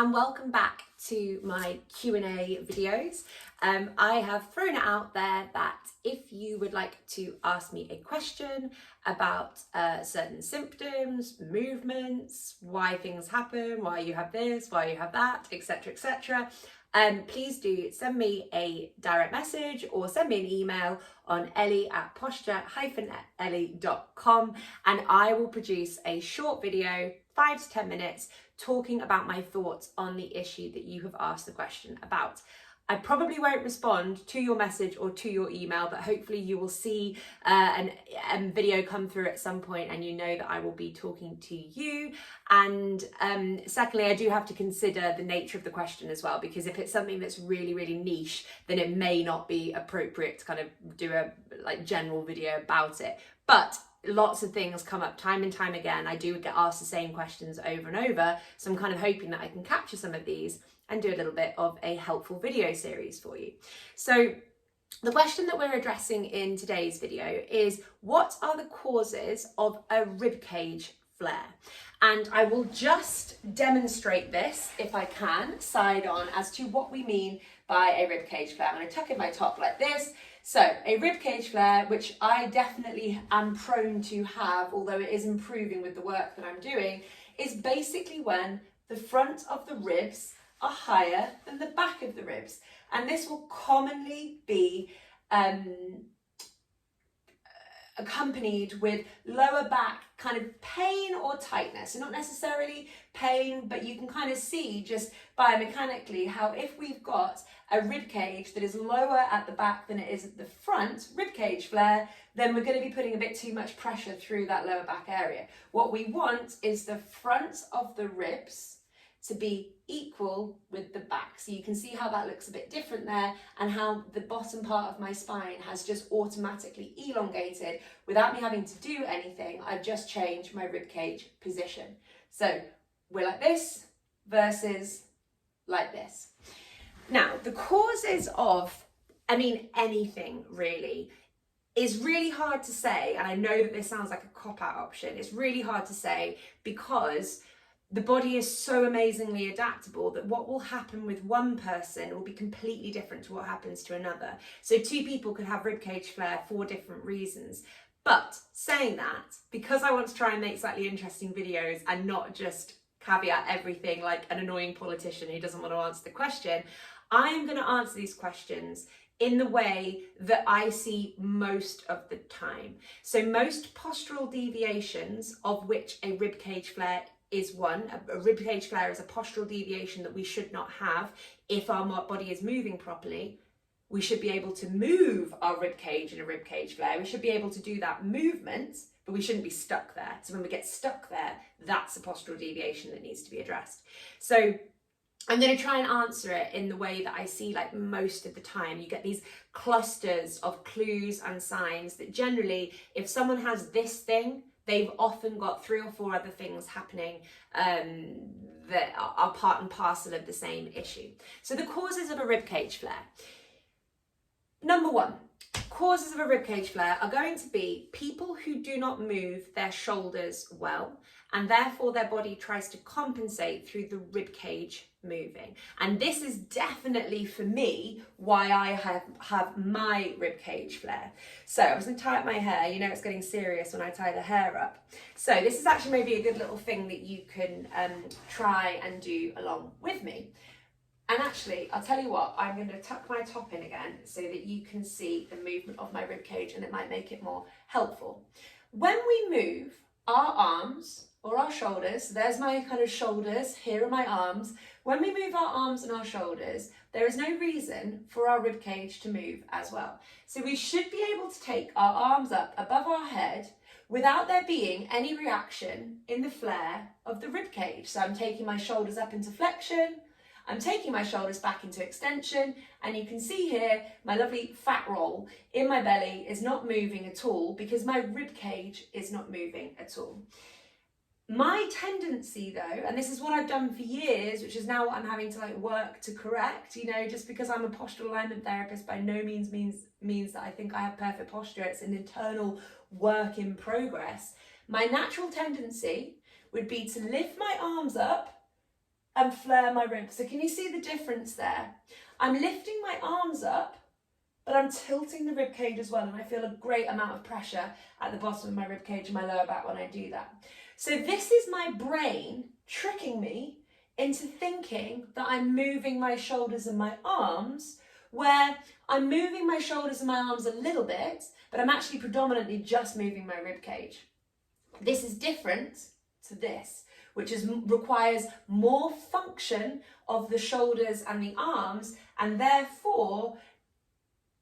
and welcome back to my Q&A videos. I have thrown it out there that if you would like to ask me a question about certain symptoms, movements, why things happen, why you have this, why you have that, etc, etc, please do send me a direct message or send me an email on ellie@posture-ellie.com, and I will produce a short video, 5 to 10 minutes, talking about my thoughts on the issue that you have asked the question about. I probably won't respond to your message or to your email, but hopefully you will see a video come through at some point and you know that I will be talking to you. And secondly, I do have to consider the nature of the question as well, because if it's something that's really, really niche, then it may not be appropriate to kind of do a general video about it. But lots of things come up time and time again. I do get asked the same questions over and over, so I'm kind of hoping that I can capture some of these and do a little bit of a helpful video series for you. So the question that we're addressing in today's video is, what are the causes of a ribcage flare? And I will just demonstrate this, if I can, side on, as to what we mean by a ribcage flare. I'm going to tuck in my top like this. So a ribcage flare, which I definitely am prone to have, although it is improving with the work that I'm doing, is basically when the front of the ribs are higher than the back of the ribs. And this will commonly be accompanied with lower back kind of pain or tightness. So not necessarily pain, but you can kind of see just biomechanically how if we've got a rib cage that is lower at the back than it is at the front, rib cage flare, then we're going to be putting a bit too much pressure through that lower back area. What we want is the front of the ribs to be equal with the back. So you can see how that looks a bit different there, and how the bottom part of my spine has just automatically elongated without me having to do anything. I've just changed my rib cage position. So we're like this versus like this. Now, the causes of, anything really, is really hard to say, and I know that this sounds like a cop-out option. It's really hard to say because the body is so amazingly adaptable that what will happen with one person will be completely different to what happens to another. So 2 people could have ribcage flare for different reasons. But saying that, because I want to try and make slightly interesting videos and not just caveat everything like an annoying politician who doesn't want to answer the question, I am going to answer these questions in the way that I see most of the time. So most postural deviations, of which a ribcage flare is one. A ribcage flare is a postural deviation that we should not have. If our body is moving properly, we should be able to move our ribcage in a ribcage flare. We should be able to do that movement, but we shouldn't be stuck there. So when we get stuck there, that's a postural deviation that needs to be addressed. So I'm going to try and answer it in the way that I see most of the time. You get these clusters of clues and signs that generally, if someone has this thing, they've often got 3 or 4 other things happening that are part and parcel of the same issue. So the causes of a ribcage flare. Number 1, causes of a ribcage flare are going to be people who do not move their shoulders well, and therefore their body tries to compensate through the ribcage moving. And this is definitely, for me, why I have my ribcage flare. So I was going to tie up my hair. You know it's getting serious when I tie the hair up. So this is actually maybe a good little thing that you can try and do along with me. And actually, I'll tell you what, I'm going to tuck my top in again so that you can see the movement of my ribcage, and it might make it more helpful. When we move our arms or our shoulders, so there's my kind of shoulders, here are my arms. When we move our arms and our shoulders, there is no reason for our ribcage to move as well. So we should be able to take our arms up above our head without there being any reaction in the flare of the ribcage. So I'm taking my shoulders up into flexion, I'm taking my shoulders back into extension, and you can see here my lovely fat roll in my belly is not moving at all because my ribcage is not moving at all. My tendency though, and this is what I've done for years, which is now what I'm having to work to correct, just because I'm a postural alignment therapist by no means that I think I have perfect posture. It's an internal work in progress. My natural tendency would be to lift my arms up and flare my ribs. So can you see the difference there? I'm lifting my arms up, but I'm tilting the rib cage as well, and I feel a great amount of pressure at the bottom of my rib cage and my lower back when I do that. So this is my brain tricking me into thinking that I'm moving my shoulders and my arms, where I'm moving my shoulders and my arms a little bit, but I'm actually predominantly just moving my rib cage. This is different to this, which requires more function of the shoulders and the arms, and therefore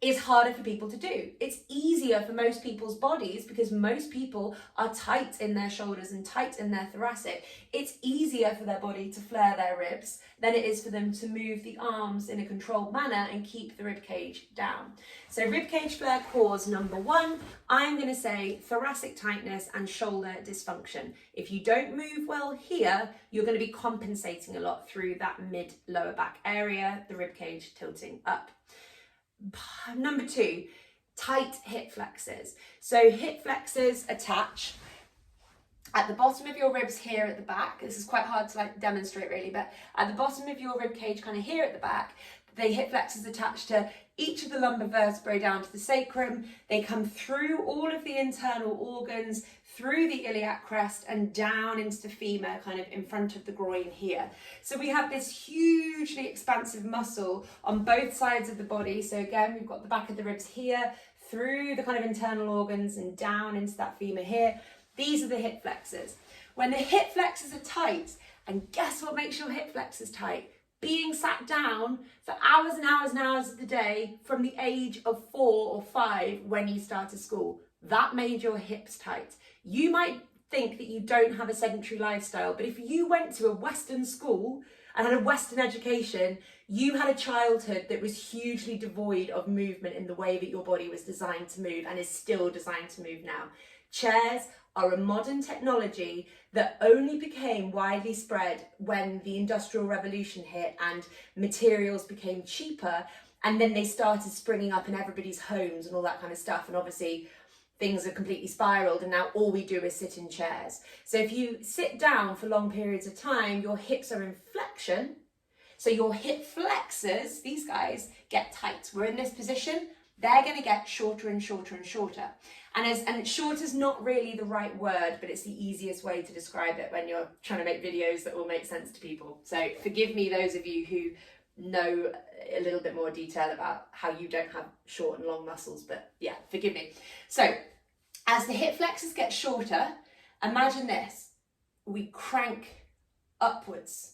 is harder for people to do. It's easier for most people's bodies because most people are tight in their shoulders and tight in their thoracic. It's easier for their body to flare their ribs than it is for them to move the arms in a controlled manner and keep the rib cage down. So rib cage flare cause number one, I'm going to say thoracic tightness and shoulder dysfunction. If you don't move well here, you're going to be compensating a lot through that mid lower back area, the rib cage tilting up. Number two, tight hip flexors. So hip flexors attach at the bottom of your ribs here at the back. This is quite hard to demonstrate really, but at the bottom of your rib cage, kind of here at the back, the hip flexors attach to each of the lumbar vertebrae down to the sacrum. They come through all of the internal organs, through the iliac crest and down into the femur, kind of in front of the groin here. So we have this hugely expansive muscle on both sides of the body. So again, we've got the back of the ribs here, through the kind of internal organs and down into that femur here. These are the hip flexors. When the hip flexors are tight, and guess what makes your hip flexors tight? Being sat down for hours and hours and hours of the day from the age of 4 or 5 when you started school. That made your hips tight. You might think that you don't have a sedentary lifestyle, but if you went to a Western school and had a Western education, you had a childhood that was hugely devoid of movement in the way that your body was designed to move and is still designed to move now. Chairs are a modern technology that only became widely spread when the Industrial Revolution hit and materials became cheaper, and then they started springing up in everybody's homes and all that kind of stuff, and obviously things are completely spiraled and now all we do is sit in chairs. So if you sit down for long periods of time, your hips are in flexion, so your hip flexors, these guys, get tight. We're in this position, they're going to get shorter and shorter and shorter. And short is not really the right word, but it's the easiest way to describe it when you're trying to make videos that will make sense to people. So forgive me those of you who know a little bit more detail about how you don't have short and long muscles, but yeah, forgive me. So as the hip flexors get shorter, imagine this, we crank upwards.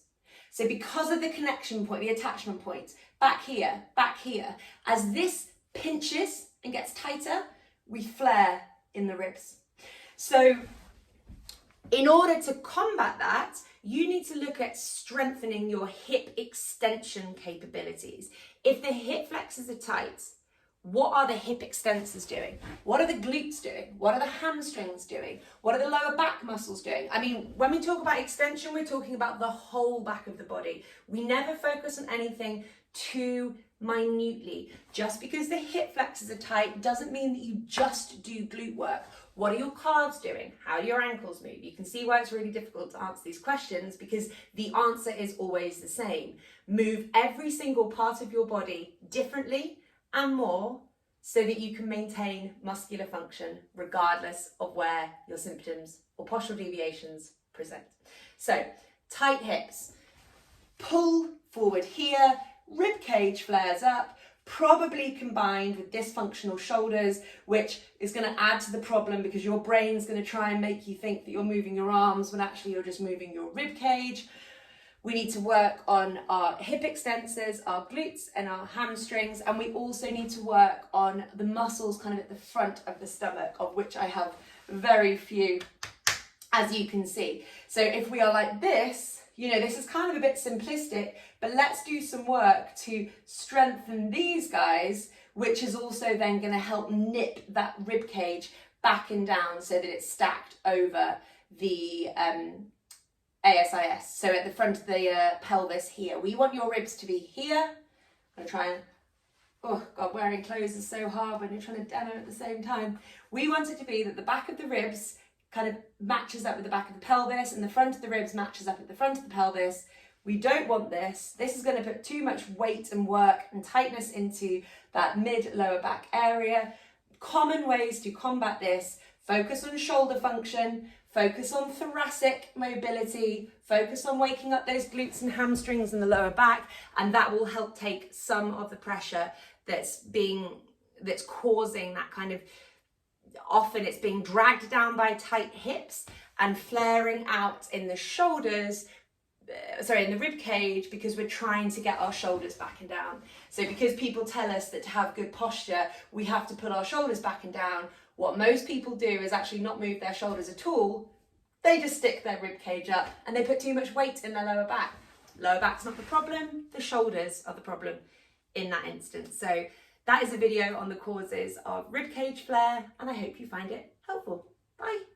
So because of the connection point, the attachment point, back here, as this pinches and gets tighter, we flare in the ribs. So in order to combat that, you need to look at strengthening your hip extension capabilities. If the hip flexors are tight, what are the hip extensors doing? What are the glutes doing? What are the hamstrings doing? What are the lower back muscles doing? I mean, when we talk about extension, we're talking about the whole back of the body. We never focus on anything too minutely. Just because the hip flexors are tight doesn't mean that you just do glute work. What are your calves doing? How do your ankles move? You can see why it's really difficult to answer these questions, because the answer is always the same. Move every single part of your body differently and more so that you can maintain muscular function regardless of where your symptoms or postural deviations present. So tight hips, pull forward here, rib cage flares up, probably combined with dysfunctional shoulders, which is going to add to the problem because your brain's going to try and make you think that you're moving your arms when actually you're just moving your rib cage. We need to work on our hip extensors, our glutes and our hamstrings, and we also need to work on the muscles kind of at the front of the stomach, of which I have very few, as you can see. So if we are like this, you know, this is kind of a bit simplistic, but let's do some work to strengthen these guys, which is also then going to help nip that rib cage back and down so that it's stacked over the ASIS. So at the front of the pelvis here, we want your ribs to be here. I'm going to try and, oh God, wearing clothes is so hard when you're trying to demo at the same time. We want it to be that the back of the ribs kind of matches up with the back of the pelvis and the front of the ribs matches up at the front of the pelvis. We don't want this. This is going to put too much weight and work and tightness into that mid-lower back area. Common ways to combat this: focus on shoulder function, focus on thoracic mobility, focus on waking up those glutes and hamstrings in the lower back, and that will help take some of the pressure that's causing that kind of, often it's being dragged down by tight hips and flaring out in the shoulders, in the rib cage, because we're trying to get our shoulders back and down. So because people tell us that to have good posture, we have to put our shoulders back and down, what most people do is actually not move their shoulders at all. They just stick their rib cage up and they put too much weight in their lower back. Lower back's not the problem, the shoulders are the problem in that instance. So that is a video on the causes of rib cage flare, and I hope you find it helpful. Bye.